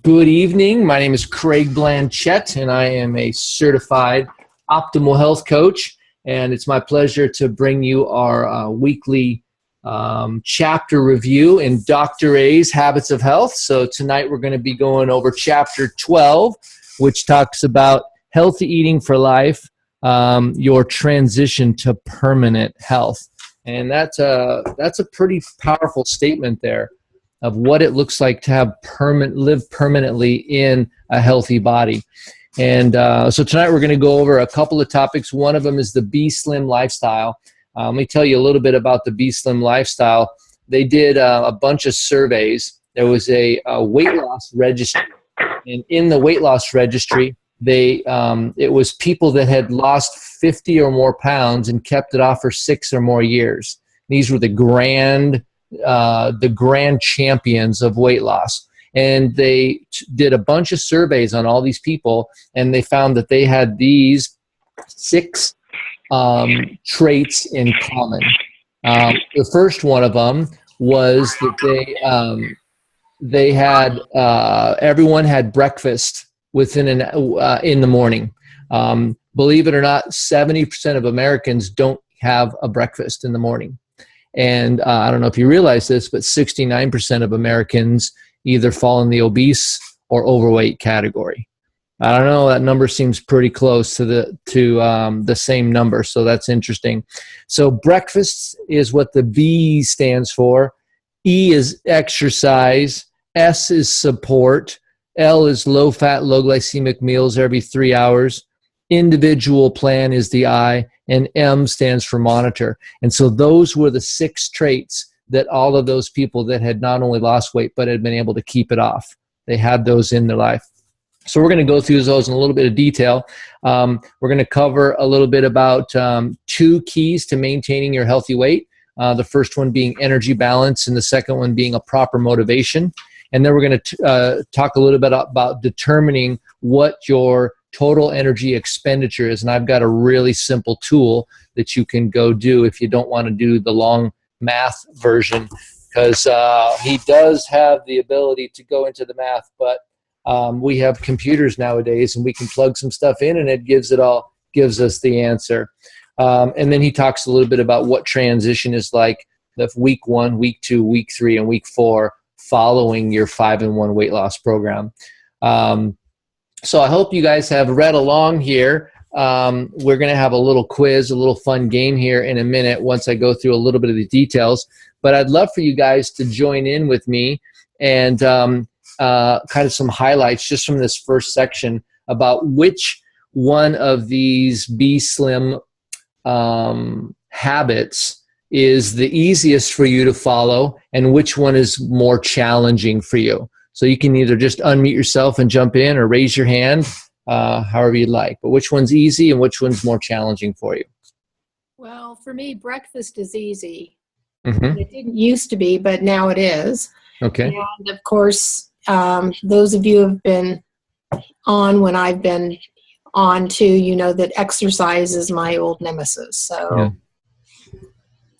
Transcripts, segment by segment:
Good evening. My name is Craig Blanchett, and I am a certified optimal health coach. And it's my pleasure to bring you our weekly chapter review in Dr. A's Habits of Health. So tonight we're going to be going over chapter 12, which talks about healthy eating for life, your transition to permanent health. And that's a pretty powerful statement there of what it looks like to have live permanently in a healthy body. And so tonight we're going to go over a couple of topics. One of them is the Be Slim lifestyle. Let me tell you a little bit about the Be Slim lifestyle. They did a bunch of surveys. There was a weight loss registry, and in the weight loss registry, it was people that had lost 50 or more pounds and kept it off for 6 or more years. These were the grand champions of weight loss. And they did a bunch of surveys on all these people, and they found that they had these 6 traits in common. The first one of them was that they had everyone had breakfast in the morning. Believe it or not, 70% of Americans don't have a breakfast in the morning. And I don't know if you realize this, but 69% of Americans either fall in the obese or overweight category. I don't know, that number seems pretty close to the same number, so that's interesting. So breakfast is what the B stands for. E is exercise. S is support. L is low-fat, low-glycemic meals every 3 hours. Individual plan is the I, and M stands for monitor. And so those were the 6 traits that all of those people that had not only lost weight but had been able to keep it off, they had those in their life. So we're going to go through those in a little bit of detail. We're going to cover a little bit about 2 keys to maintaining your healthy weight. The first one being energy balance, and the second one being a proper motivation. And then we're going to talk a little bit about determining what your total energy expenditure is. And I've got a really simple tool that you can go do if you don't want to do the long math version, because he does have the ability to go into the math, but we have computers nowadays and we can plug some stuff in and it gives us the answer. And then he talks a little bit about what transition is like the week 1, week 2, week 3, and week 4 following your 5-in-1 weight loss program. So I hope you guys have read along here. We're going to have a little quiz, a little fun game here in a minute once I go through a little bit of the details. But I'd love for you guys to join in with me and kind of some highlights just from this first section about which one of these Be Slim habits is the easiest for you to follow and which one is more challenging for you. So you can either just unmute yourself and jump in or raise your hand, however you'd like. But which one's easy and which one's more challenging for you? Well, for me, breakfast is easy. Mm-hmm. It didn't used to be, but now it is. Okay. And of course, those of you who have been on when I've been on too, you know that exercise is my old nemesis. So,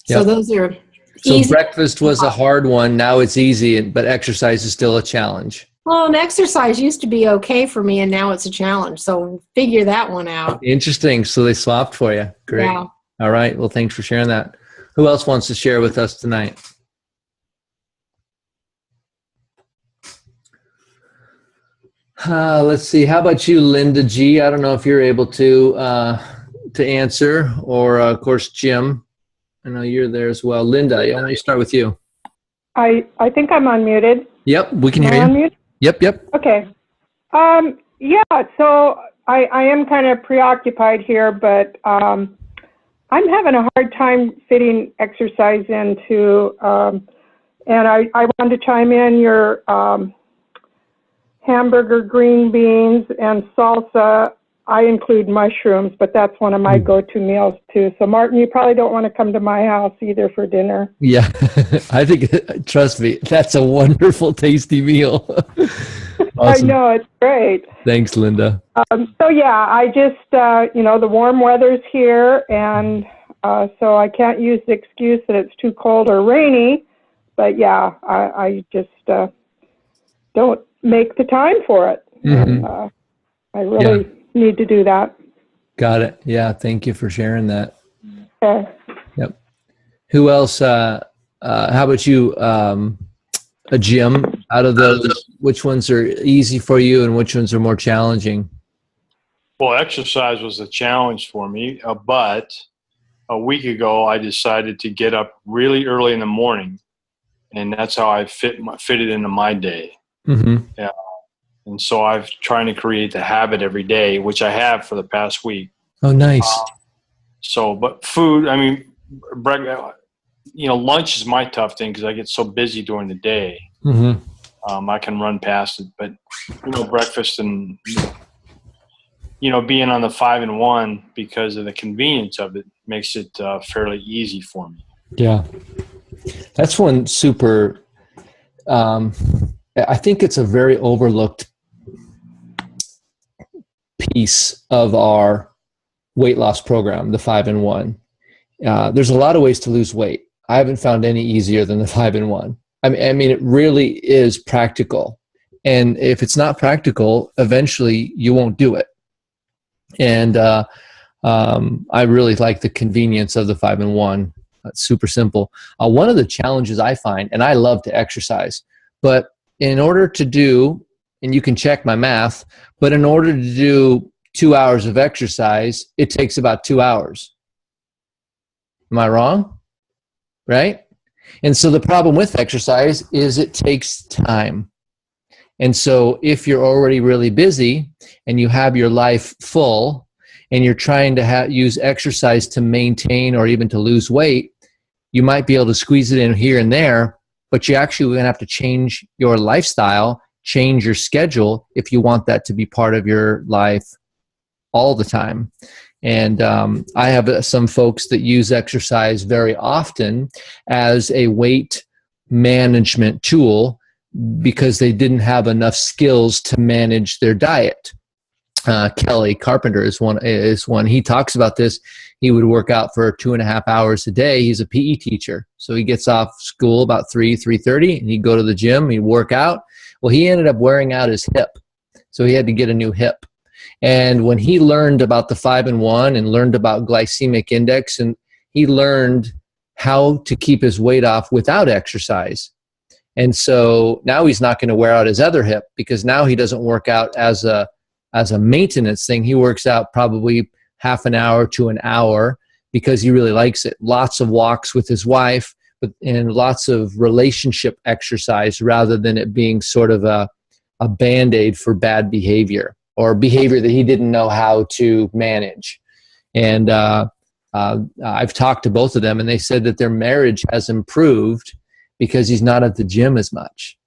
yeah. So those are so easy. Breakfast was a hard one. Now it's easy, but exercise is still a challenge. Well, and exercise used to be okay for me, and now it's a challenge. So figure that one out. Interesting. So they swapped for you. Great. Yeah. All right. Well, thanks for sharing that. Who else wants to share with us tonight? Let's see. How about you, Linda G? I don't know if you're able to answer, or of course, Jim. I know you're there as well. Linda, I want to start with you. I think I'm unmuted. Yep, we can hear Am I you. Unmuted? Yep. Okay. Yeah, so I am kind of preoccupied here, but I'm having a hard time fitting exercise into, and I wanted to chime in your hamburger, green beans, and salsa. I include mushrooms, but that's one of my go-to meals too. So Martin, you probably don't want to come to my house either for dinner. Yeah, I think, trust me, that's a wonderful, tasty meal. Awesome. I know, it's great. Thanks, Linda. So yeah, I just, the warm weather's here, and so I can't use the excuse that it's too cold or rainy. But yeah, I just don't make the time for it. Mm-hmm. And, I really need to do that. Got it. Yeah. Thank you for sharing that. Okay. Yep. Who else? How about you? A gym. Out of those, which ones are easy for you and which ones are more challenging? Well, exercise was a challenge for me, but a week ago I decided to get up really early in the morning, and that's how I fit it into my day. Mm-hmm. Yeah. And so I've trying to create the habit every day, which I have for the past week. Oh, nice. But food, I mean, lunch is my tough thing because I get so busy during the day. Mm-hmm. I can run past it, but breakfast and being on the 5-in-1 because of the convenience of it makes it fairly easy for me. Yeah, that's one super. I think it's a very overlooked piece of our weight loss program, the 5-in-1. There's a lot of ways to lose weight. I haven't found any easier than the 5-in-1. I mean, it really is practical. And if it's not practical, eventually you won't do it. And I really like the convenience of the 5-in-1. It's super simple. One of the challenges I find, and I love to exercise, but in order to do, and you can check my math, but in order to do 2 hours of exercise, it takes about 2 hours. Am I wrong? Right? And so the problem with exercise is it takes time. And so if you're already really busy and you have your life full and you're trying to use exercise to maintain or even to lose weight, you might be able to squeeze it in here and there, but you actually are going to have to change your lifestyle, change your schedule if you want that to be part of your life all the time. And I have some folks that use exercise very often as a weight management tool because they didn't have enough skills to manage their diet. Kelly Carpenter is one. He talks about this. He would work out for 2.5 hours a day. He's a PE teacher. So he gets off school about 3:30, and he'd go to the gym, he'd work out. Well, he ended up wearing out his hip. So he had to get a new hip. And when he learned about the 5-in-1 and learned about glycemic index, and he learned how to keep his weight off without exercise. And so now he's not going to wear out his other hip because now he doesn't work out as a maintenance thing. He works out probably half an hour to an hour because he really likes it. Lots of walks with his wife, and lots of relationship exercise rather than it being sort of a Band-Aid for bad behavior or behavior that he didn't know how to manage. And I've talked to both of them, and they said that their marriage has improved because he's not at the gym as much.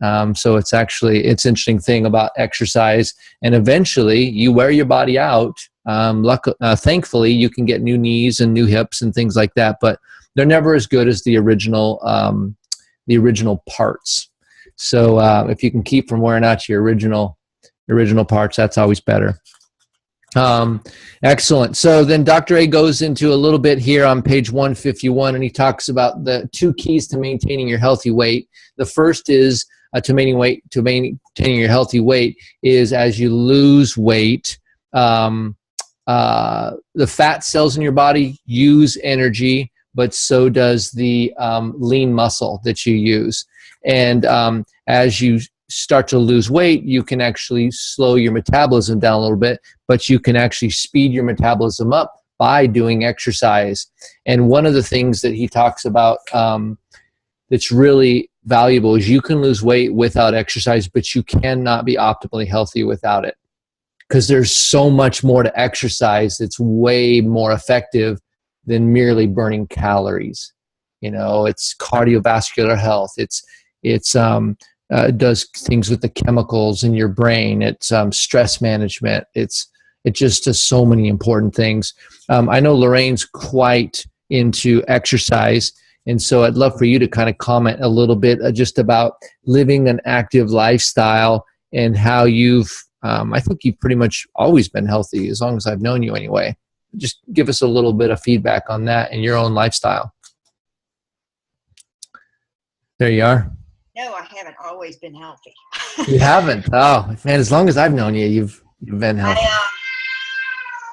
So it's interesting thing about exercise, and eventually you wear your body out. Thankfully, you can get new knees and new hips and things like that, but they're never as good as the original parts. So if you can keep from wearing out your original parts, that's always better. Excellent. So then Dr. A goes into a little bit here on page 151, and he talks about the 2 keys to maintaining your healthy weight. The first is to maintaining your healthy weight is as you lose weight, the fat cells in your body use energy, but so does the lean muscle that you use. And as you start to lose weight, you can actually slow your metabolism down a little bit, but you can actually speed your metabolism up by doing exercise. And one of the things that he talks about that's really valuable is you can lose weight without exercise, but you cannot be optimally healthy without it, because there's so much more to exercise that's way more effective than merely burning calories. It's cardiovascular health. It does things with the chemicals in your brain. It's stress management. It just does so many important things. I know Lorraine's quite into exercise, and so I'd love for you to kind of comment a little bit just about living an active lifestyle and how I think you've pretty much always been healthy as long as I've known you anyway. Just give us a little bit of feedback on that and your own lifestyle. There you are. No, I haven't always been healthy. You haven't? Oh, man, as long as I've known you, you've been healthy.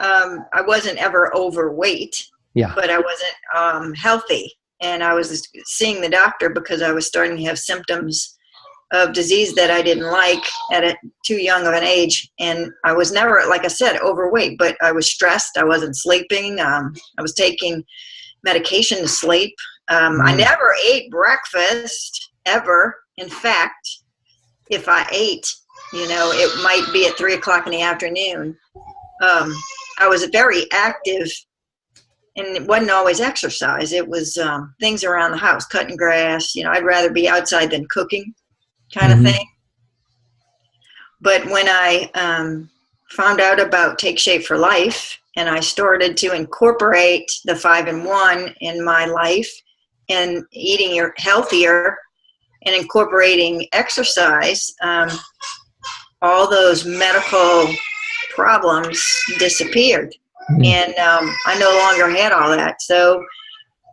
I wasn't ever overweight, Yeah. but I wasn't healthy. And I was seeing the doctor because I was starting to have symptoms of disease that I didn't like at too young of an age. And I was never, like I said, overweight, but I was stressed. I wasn't sleeping. I was taking medication to sleep. I never ate breakfast ever. In fact, if I ate, it might be at 3 o'clock in the afternoon. I was very active, and it wasn't always exercise. It was things around the house, cutting grass. I'd rather be outside than cooking, kind of thing. But when I found out about Take Shape for Life, and I started to incorporate the 5-in-1 in my life, and eating healthier and incorporating exercise, all those medical problems disappeared. And I no longer had all that. So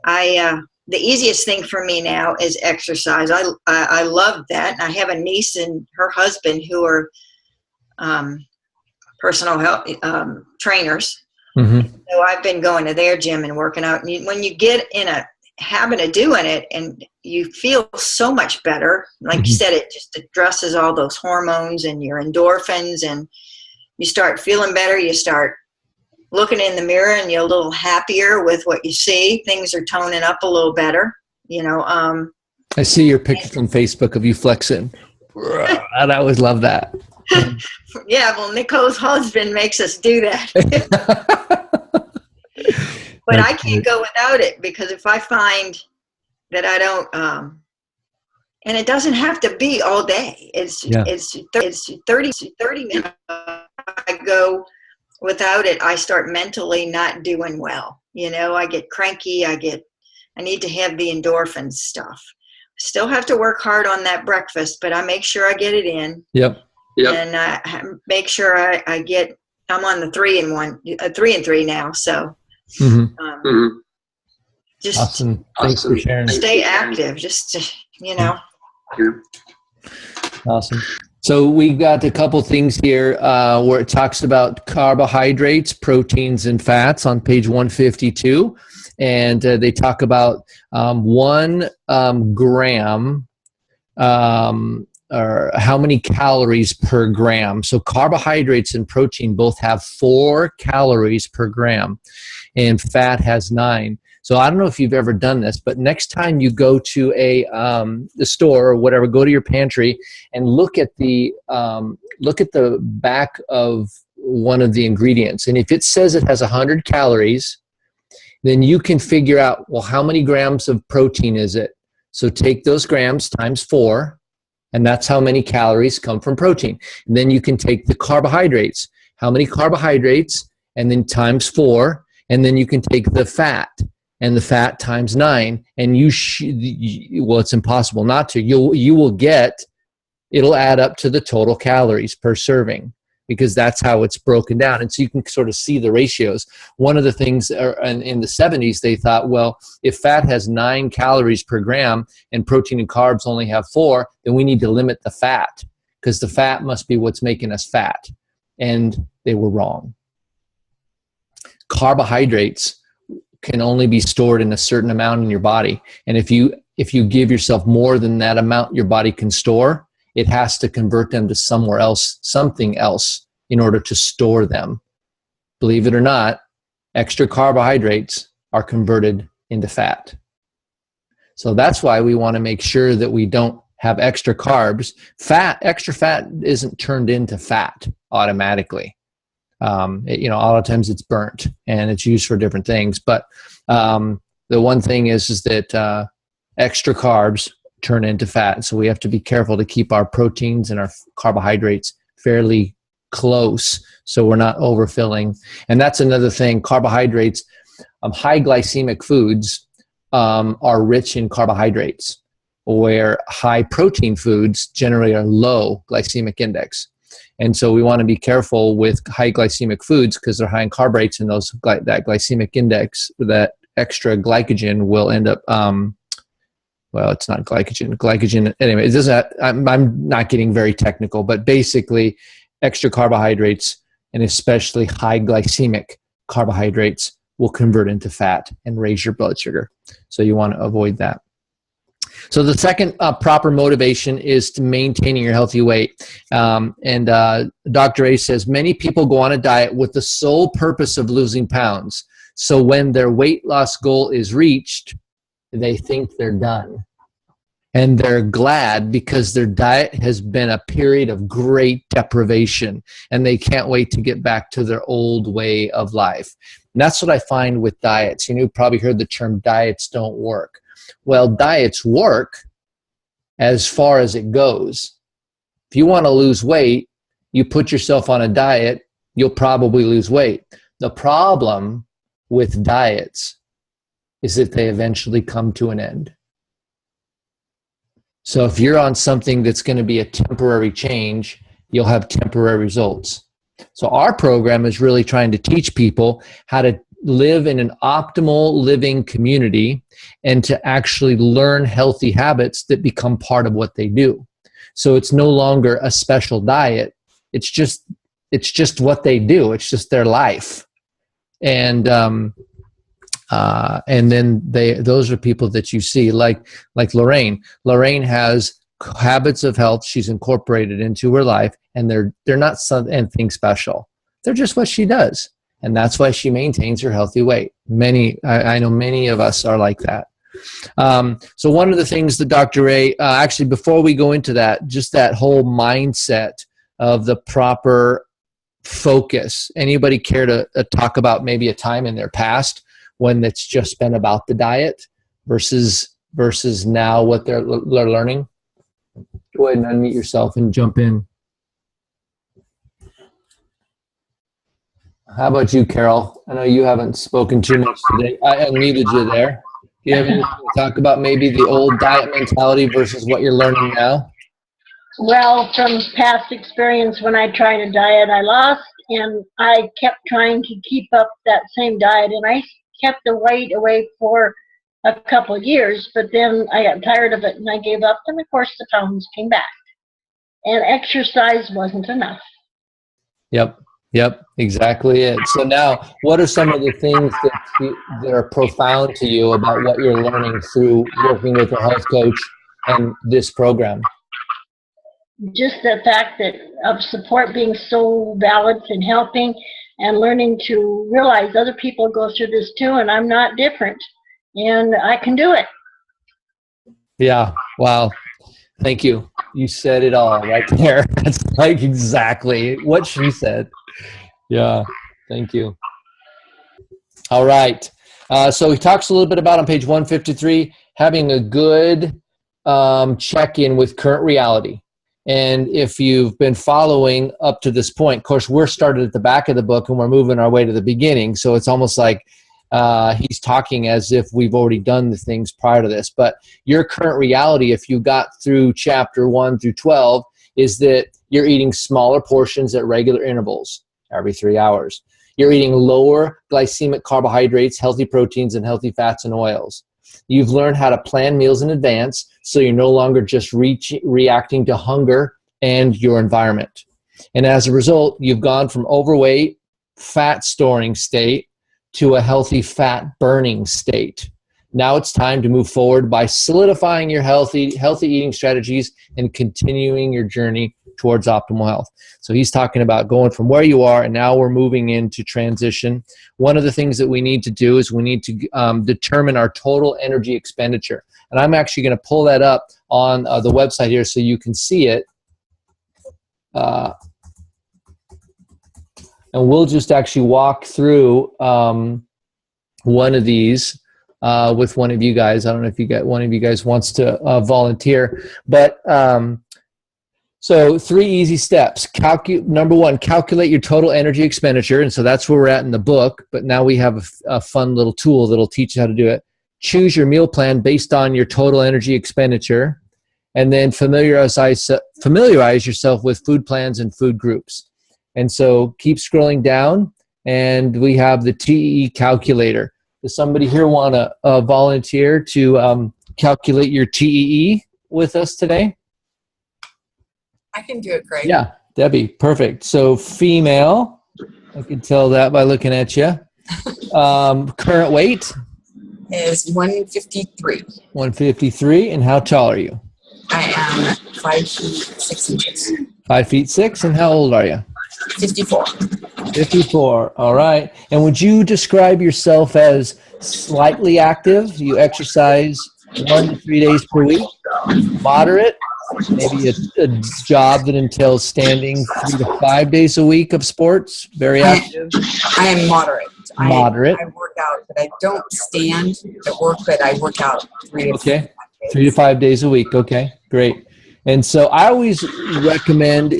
the easiest thing for me now is exercise. I love that. And I have a niece and her husband who are personal health trainers. So I've been going to their gym and working out. And when you get in a habit of doing it, and you feel so much better, like you said, it just addresses all those hormones and your endorphins, and you start feeling better. You start looking in the mirror and you're a little happier with what you see. Things are toning up a little better, I see your pictures on Facebook of you flexing. I always love that. Yeah, well, Nicole's husband makes us do that. But I can't go without it, because if I find that I don't, and it doesn't have to be all day. It's 30 minutes. I go without it, I start mentally not doing well. I get cranky. I need to have the endorphin stuff. Still have to work hard on that breakfast, but I make sure I get it in. Yep. And I make sure I'm on the 3-in-1, 3 and 3 now. So just awesome. Thanks for sharing. Stay active. Just Awesome. So we got a couple things here where it talks about carbohydrates, proteins, and fats on page 152. And they talk about 1 gram or how many calories per gram. So carbohydrates and protein both have 4 calories per gram, and fat has 9. So I don't know if you've ever done this, but next time you go to the store or whatever, go to your pantry and look at the back of one of the ingredients. And if it says it has 100 calories, then you can figure out, well, how many grams of protein is it? So take those grams times 4, and that's how many calories come from protein. And then you can take the carbohydrates. How many carbohydrates? And then times 4. And then you can take the fat. And the fat times 9, and well, it's impossible not to. You will get, it'll add up to the total calories per serving, because that's how it's broken down. And so you can sort of see the ratios. One of the things in the 70s, they thought, well, if fat has 9 calories per gram and protein and carbs only have 4, then we need to limit the fat, because the fat must be what's making us fat. And they were wrong. Carbohydrates can only be stored in a certain amount in your body. And if you give yourself more than that amount your body can store, it has to convert them to somewhere else, something else, in order to store them. Believe it or not, extra carbohydrates are converted into fat. So that's why we want to make sure that we don't have extra carbs. Extra fat isn't turned into fat automatically. A lot of times it's burnt and it's used for different things. But the one thing is that extra carbs turn into fat. So we have to be careful to keep our proteins and our carbohydrates fairly close so we're not overfilling. And that's another thing. Carbohydrates, high glycemic foods are rich in carbohydrates, where high protein foods generally are low glycemic index. And so we want to be careful with high glycemic foods, because they're high in carbohydrates, and that glycemic index, that extra glycogen, will end up well, it's not glycogen. Anyway, it doesn't. I'm not getting very technical, but basically, extra carbohydrates and especially high glycemic carbohydrates will convert into fat and raise your blood sugar. So you want to avoid that. So the second proper motivation is to maintaining your healthy weight. Dr. A says, many people go on a diet with the sole purpose of losing pounds. So when their weight loss goal is reached, they think they're done. And they're glad because their diet has been a period of great deprivation, and they can't wait to get back to their old way of life. And that's what I find with diets. You probably heard the term diets don't work. Well, diets work as far as it goes. If you want to lose weight, you put yourself on a diet, you'll probably lose weight. The problem with diets is that they eventually come to an end. So if you're on something that's going to be a temporary change, you'll have temporary results. So our program is really trying to teach people how to live in an optimal living community and to actually learn healthy habits that become part of what they do. So it's no longer a special diet. It's just what they do. It's just their life. And then those are people that you see like Lorraine. Lorraine has habits of health she's incorporated into her life, and they're not anything special. They're just what she does. And that's why she maintains her healthy weight. I know many of us are like that. So one of the things that Dr. A, actually before we go into that, just that whole mindset of the proper focus. Anybody care to talk about maybe a time in their past when it's just been about the diet versus now what they're learning? Go ahead and unmute yourself and jump in. How about you, Carol? I know you haven't spoken too much today. I unmuted you there. Do you have anything to talk about maybe the old diet mentality versus what you're learning now? Well, from past experience, when I tried a diet, I lost, and I kept trying to keep up that same diet, and I kept the weight away for a couple of years, but then I got tired of it and I gave up, and of course the pounds came back. And exercise wasn't enough. Yep, exactly it. So now, what are some of the things that are profound to you about what you're learning through working with a health coach and this program? Just the fact that of support being so valid and helping, and learning to realize other people go through this too, and I'm not different, and I can do it. Yeah, wow. Thank you. You said it all right there. That's like exactly what she said. Yeah, thank you. All right. So he talks a little bit about on page 153, having a good check-in with current reality. And if you've been following up to this point, of course, we're started at the back of the book and we're moving our way to the beginning. So it's almost like he's talking as if we've already done the things prior to this. But your current reality, if you got through chapter 1 through 12, is that you're eating smaller portions at regular intervals every 3 hours. You're eating lower glycemic carbohydrates, healthy proteins, and healthy fats and oils. You've learned how to plan meals in advance, so you're no longer just reacting to hunger and your environment. And as a result, you've gone from overweight, fat storing state to a healthy fat burning state. Now it's time to move forward by solidifying your healthy eating strategies and continuing your journey towards optimal health. So he's talking about going from where you are, and now we're moving into transition. One of the things that we need to do is we need to determine our total energy expenditure. And I'm actually going to pull that up on the website here so you can see it. And we'll just actually walk through one of these with one of you guys. I don't know if one of you guys wants to volunteer, but so 3 easy steps. Number 1, calculate your total energy expenditure. And so that's where we're at in the book, but now we have a fun little tool that'll teach you how to do it. Choose your meal plan based on your total energy expenditure, and then familiarize yourself with food plans and food groups. And so keep scrolling down, and we have the TE calculator. Does somebody here want to volunteer to calculate your TEE with us today? I can do it, Craig. Yeah, Debbie, perfect. So female, I can tell that by looking at you. Current weight? Is 153. 153. And how tall are you? I am 5'6". 5'6". And how old are you? 54. 54. All right. And would you describe yourself as slightly active? You exercise 1 to 3 days per week? Moderate? Maybe a job that entails standing 3 to 5 days a week of sports? Very active? I am moderate. Moderate. I work out, but I don't stand at work, but I work out 3 to 5 days. 3 to 5 days a week. Okay, great. And so I always recommend,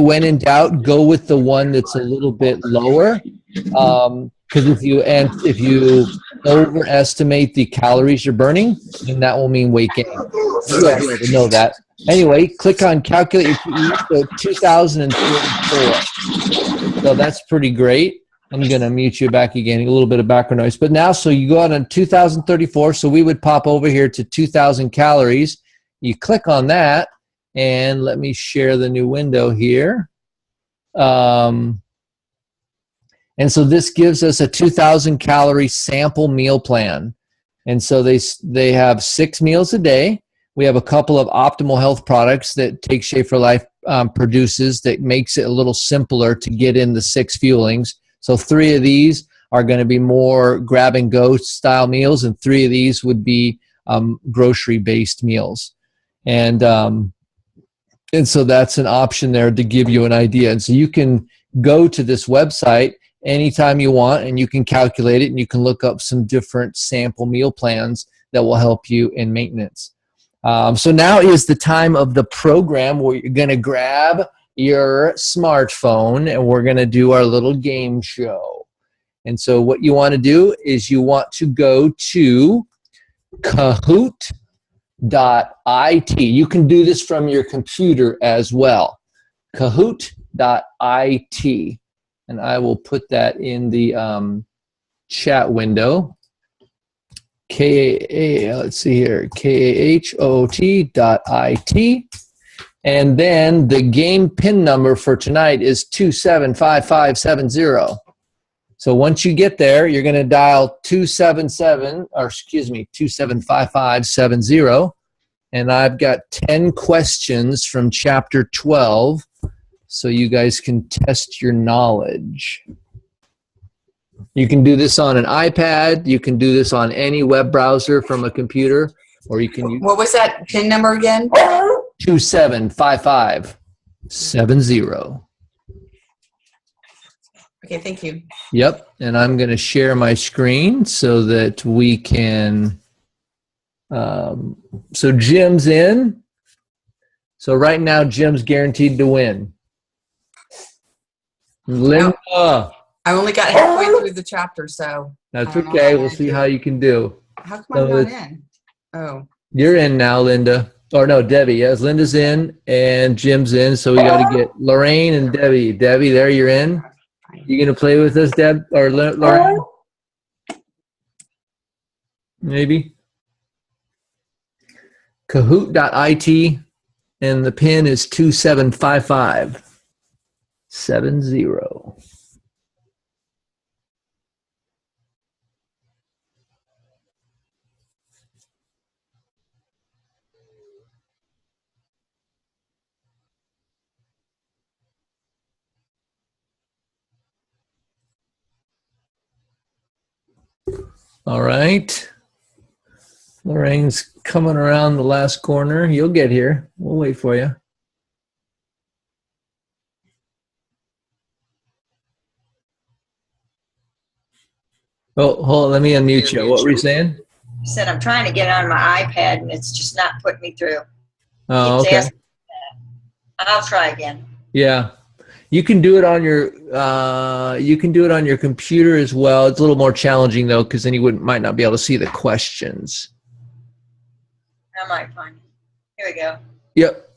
when in doubt, go with the one that's a little bit lower. Because if you overestimate the calories you're burning, then that will mean weight gain. You gotta be able to know that. Anyway, click on calculate your TE. So 2034. So that's pretty great. I'm going to mute you back again, a little bit of background noise. But now, so you go out on 2034. So we would pop over here to 2,000 calories. You click on that, and let me share the new window here. And so this gives us a 2,000 calorie sample meal plan. And so they have 6 meals a day. We have a couple of optimal health products that Take Shape for Life produces that makes it a little simpler to get in the 6 fuelings. So 3 of these are going to be more grab-and-go style meals, and 3 of these would be grocery-based meals. And so that's an option there to give you an idea. And so you can go to this website anytime you want, and you can calculate it, and you can look up some different sample meal plans that will help you in maintenance. So now is the time of the program where you're going to grab your smartphone and we're going to do our little game show. And so what you want to do is you want to go to Kahoot.it. You can do this from your computer as well. Kahoot.it. And I will put that in the chat window. Let's see here, Kahoot.it. And then the game pin number for tonight is 275570. So once you get there, you're going to dial 275570. And I've got 10 questions from chapter 12, so you guys can test your knowledge. You can do this on an iPad. You can do this on any web browser from a computer, or you can use. What was that PIN number again? 275570. Okay, thank you. Yep, and I'm going to share my screen so that we can. So Jim's in. So right now, Jim's guaranteed to win. Linda. I only got halfway through the chapter, so. That's okay. We'll see how you can do. How come I'm not in? Oh. You're in now, Linda. Or no, Debbie. Yes, Linda's in and Jim's in. So we got to get Lorraine and Debbie. Debbie, there you're in. You going to play with us, Deb? Or Lorraine? Maybe. Kahoot.it. And the pin is 275570. All right. Lorraine's coming around the last corner. You'll get here. We'll wait for you. Oh, hold on. Let me unmute you. What were you saying? I said I'm trying to get on my iPad and it's just not putting me through. Oh, okay. I'll try again. Yeah. You can do it on your computer as well. It's a little more challenging though, because then you might not be able to see the questions. I might find it. Here we go. Yep.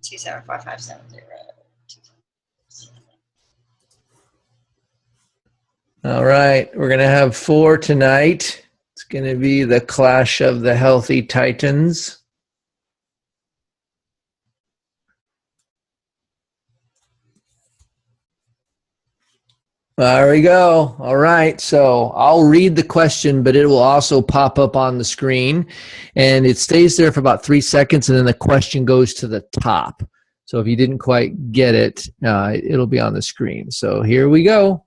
275570. All right, we're going to have 4 tonight. It's going to be the clash of the healthy titans. There we go. All right. So I'll read the question, but it will also pop up on the screen. And it stays there for about 3 seconds, and then the question goes to the top. So if you didn't quite get it, it'll be on the screen. So here we go.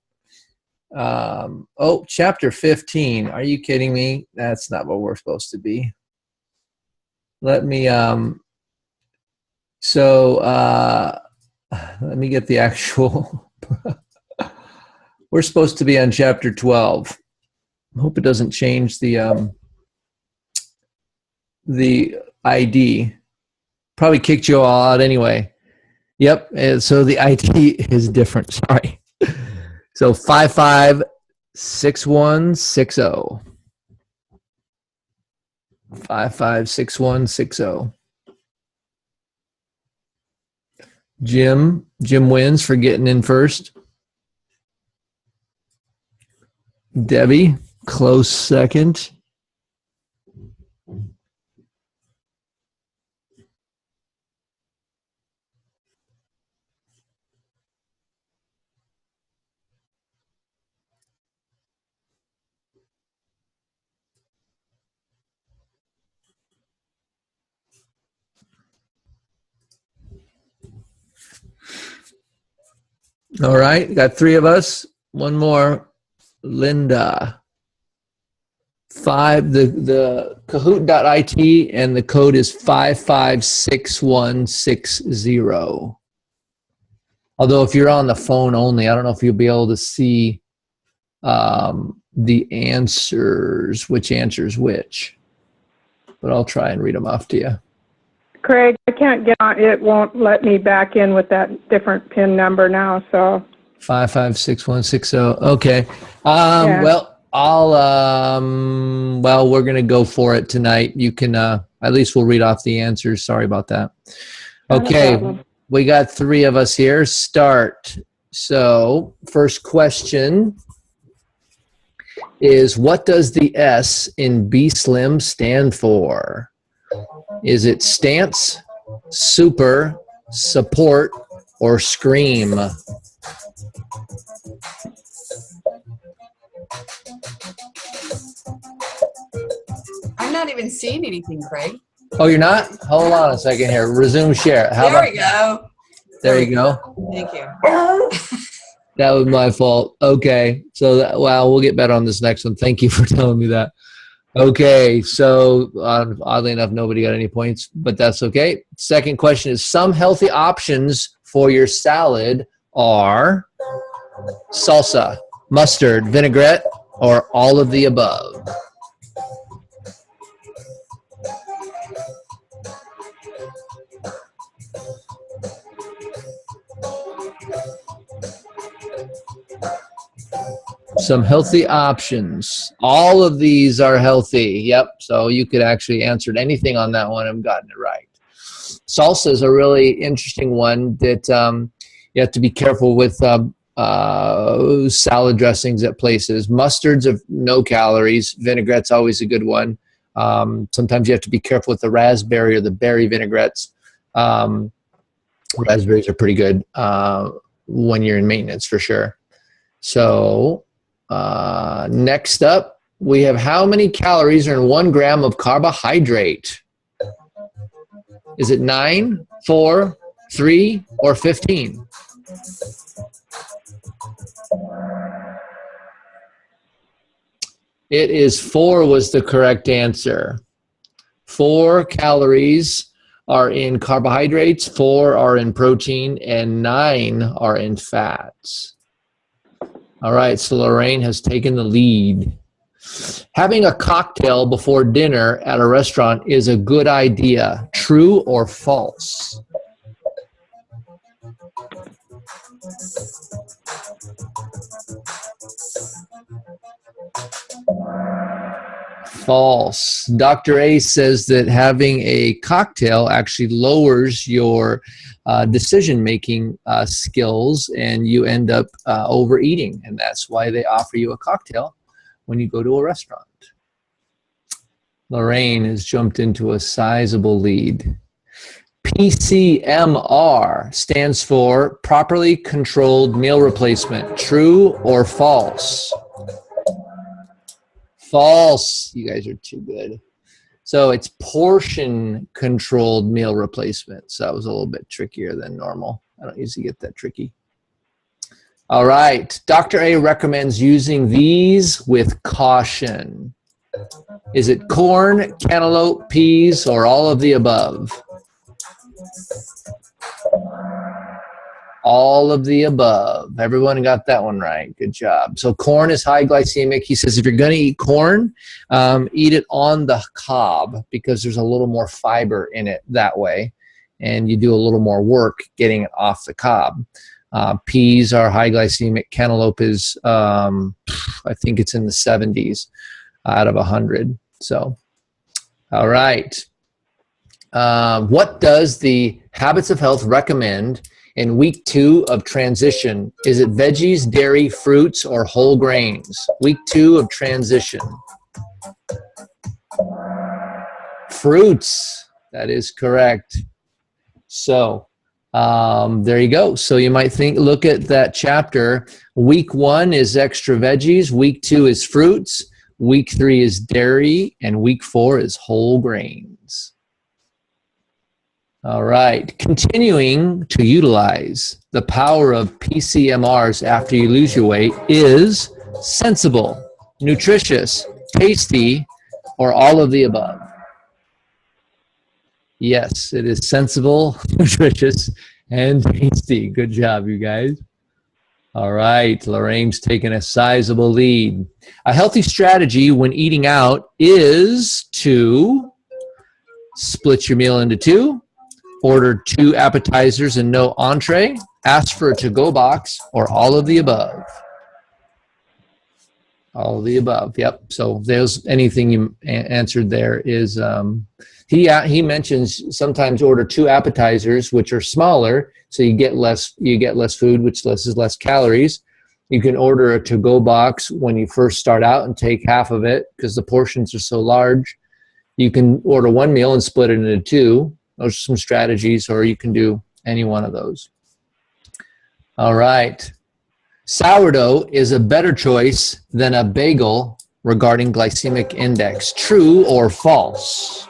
Chapter 15. Are you kidding me? That's not what we're supposed to be. Let me, let me get the actual... We're supposed to be on chapter 12. I hope it doesn't change the ID. Probably kicked you all out anyway. Yep, and so the ID is different. Sorry. So 556160. 556160. Jim wins for getting in first. Debbie, close second. All right, got 3 of us. One more. Linda. 5, the Kahoot.it, and the code is 556160. Although if you're on the phone only, I don't know if you'll be able to see the answers, which answers which. But I'll try and read them off to you. Craig, I can't get on. It won't let me back in with that different PIN number now. So 556160. Okay. Yeah. Well, we're going to go for it tonight. You can, at least we'll read off the answers. Sorry about that. Not a Okay. problem. We got 3 of us here. Start. So first question is, what does the S in Be Slim stand for? Is it stance, super, support, or scream? I'm not even seeing anything, Craig. Oh, you're not? Hold on a second here. Resume share. There we go. There you go. Thank you. That was my fault. Okay. So, we'll get better on this next one. Thank you for telling me that. Okay. So, oddly enough, nobody got any points, but that's okay. Second question is, some healthy options for your salad are salsa, mustard, vinaigrette, or all of the above. Some healthy options. All of these are healthy. Yep. So you could actually answer anything on that one and gotten it right. Salsa is a really interesting one that you have to be careful with salad dressings at places. Mustards of no calories. Vinaigrette's always a good one. Sometimes you have to be careful with the raspberry or the berry vinaigrettes. Raspberries are pretty good when you're in maintenance for sure. So next up, we have how many calories are in 1 gram of carbohydrate? Is it 9, 4, 3, or 15? It is 4 was the correct answer. 4 calories are in carbohydrates, 4 are in protein, and 9 are in fats. All right, so Lorraine has taken the lead. Having a cocktail before dinner at a restaurant is a good idea. True or false? false. Dr. A says that having a cocktail actually lowers your decision-making skills, and you end up overeating, and that's why they offer you a cocktail when you go to a restaurant. Lorraine has jumped into a sizable lead. PCMR stands for properly controlled meal replacement. True or false? False. You guys are too good. So it's portion controlled meal replacement. So that was a little bit trickier than normal. I don't usually get that tricky. All right. Dr. A recommends using these with caution. Is it corn, cantaloupe, peas, or all of the above? All of the above. Everyone got that one right. Good job. So corn is high glycemic. He says if you're going to eat corn, eat it on the cob because there's a little more fiber in it that way, and you do a little more work getting it off the cob. Peas are high glycemic. Cantaloupe is, I think it's in the 70s out of 100. So, all right. What does the Habits of Health recommend in week 2 of transition? Is it veggies, dairy, fruits, or whole grains? Week 2 of transition. Fruits. That is correct. So there you go. So you might look at that chapter. Week 1 is extra veggies. Week 2 is fruits. Week 3 is dairy. And week 4 is whole grains. All right, continuing to utilize the power of PCMRs after you lose your weight is sensible, nutritious, tasty, or all of the above. Yes, it is sensible, nutritious, and tasty. Good job, you guys. All right, Lorraine's taking a sizable lead. A healthy strategy when eating out is to split your meal into 2, order 2 appetizers and no entree, ask for a to-go box, or all of the above. All of the above, yep. So there's anything you answered there is, he mentions sometimes order 2 appetizers, which are smaller, so you get less food, which is less calories. You can order a to-go box when you first start out and take half of it because the portions are so large. You can order 1 meal and split it into 2. Those are some strategies, or you can do any one of those. All right. Sourdough is a better choice than a bagel regarding glycemic index. True or false?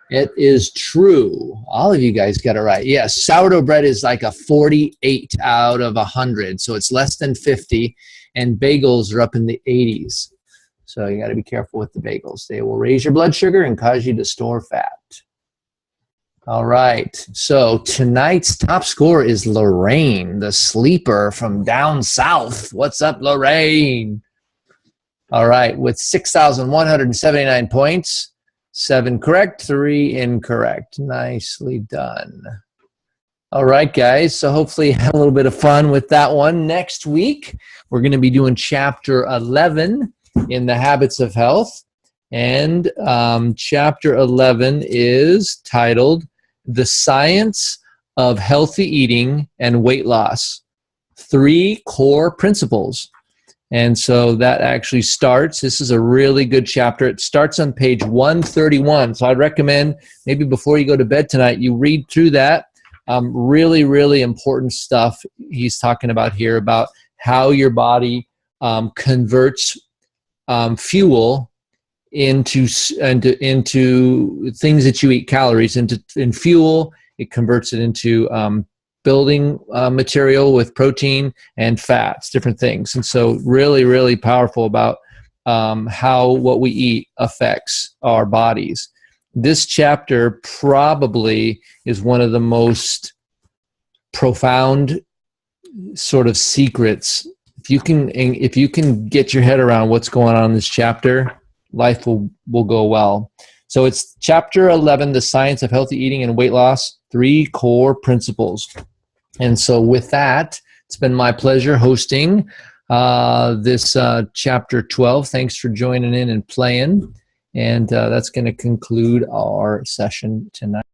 It is true. All of you guys got it right. Yes, sourdough bread is like a 48 out of 100, so it's less than 50. And bagels are up in the 80s. So you got to be careful with the bagels. They will raise your blood sugar and cause you to store fat. All right. So tonight's top score is Lorraine, the sleeper from down south. What's up, Lorraine? All right. With 6,179 points, 7 correct, 3 incorrect. Nicely done. All right, guys. So hopefully you had a little bit of fun with that one. Next week, we're going to be doing Chapter 11 in the Habits of Health. And Chapter 11 is titled The Science of Healthy Eating and Weight Loss, 3 Core Principles. And so that actually starts. This is a really good chapter. It starts on page 131. So I'd recommend maybe before you go to bed tonight, you read through that. Really, really important stuff he's talking about here about how your body converts fuel into things that you eat, calories in fuel. It converts it into building material with protein and fats, different things. And so really, really powerful about how what we eat affects our bodies. This chapter probably is one of the most profound sort of secrets. If you can get your head around what's going on in this chapter, life will go well. So it's Chapter 11, The Science of Healthy Eating and Weight Loss, 3 Core Principles. And so with that, it's been my pleasure hosting this chapter 12. Thanks for joining in and playing. And that's going to conclude our session tonight.